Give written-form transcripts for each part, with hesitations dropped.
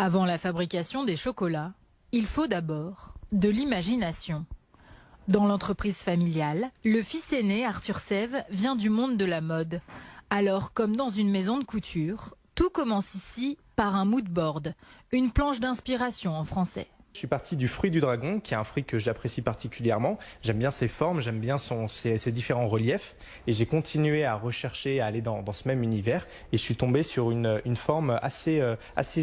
Avant la fabrication des chocolats, il faut d'abord de l'imagination. Dans l'entreprise familiale, le fils aîné, Arthur Sève, vient du monde de la mode. Alors, comme dans une maison de couture, tout commence ici par un mood board, une planche d'inspiration en français. Je suis parti du fruit du dragon, qui est un fruit que j'apprécie particulièrement. J'aime bien ses formes, j'aime bien ses différents reliefs. Et j'ai continué à rechercher, à aller dans ce même univers. Et je suis tombé sur une forme assez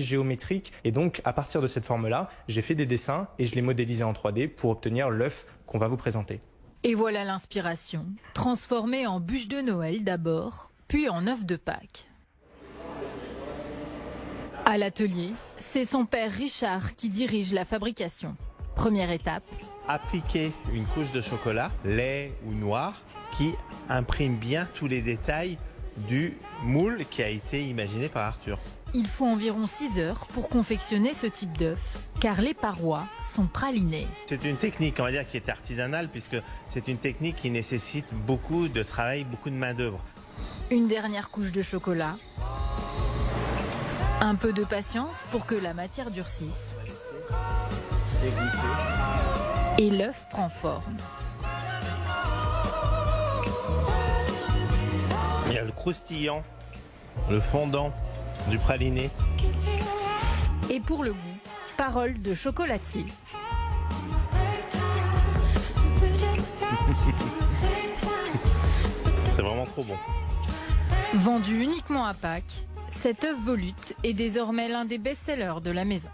géométrique. Et donc, à partir de cette forme-là, j'ai fait des dessins et je l'ai modélisé en 3D pour obtenir l'œuf qu'on va vous présenter. Et voilà l'inspiration, transformée en bûche de Noël d'abord, puis en œuf de Pâques. À l'atelier, c'est son père Richard qui dirige la fabrication. Première étape. Appliquer une couche de chocolat, lait ou noir, qui imprime bien tous les détails du moule qui a été imaginé par Arthur. Il faut environ 6 heures pour confectionner ce type d'œuf, car les parois sont pralinées. C'est une technique, on va dire, qui est artisanale, puisque c'est une technique qui nécessite beaucoup de travail, beaucoup de main-d'œuvre. Une dernière couche de chocolat. Un peu de patience pour que la matière durcisse. Et l'œuf prend forme. Il y a le croustillant, le fondant du praliné. Et pour le goût, parole de chocolatier. C'est vraiment trop bon. Vendu uniquement à Pâques, cet œuf volute est désormais l'un des best-sellers de la maison.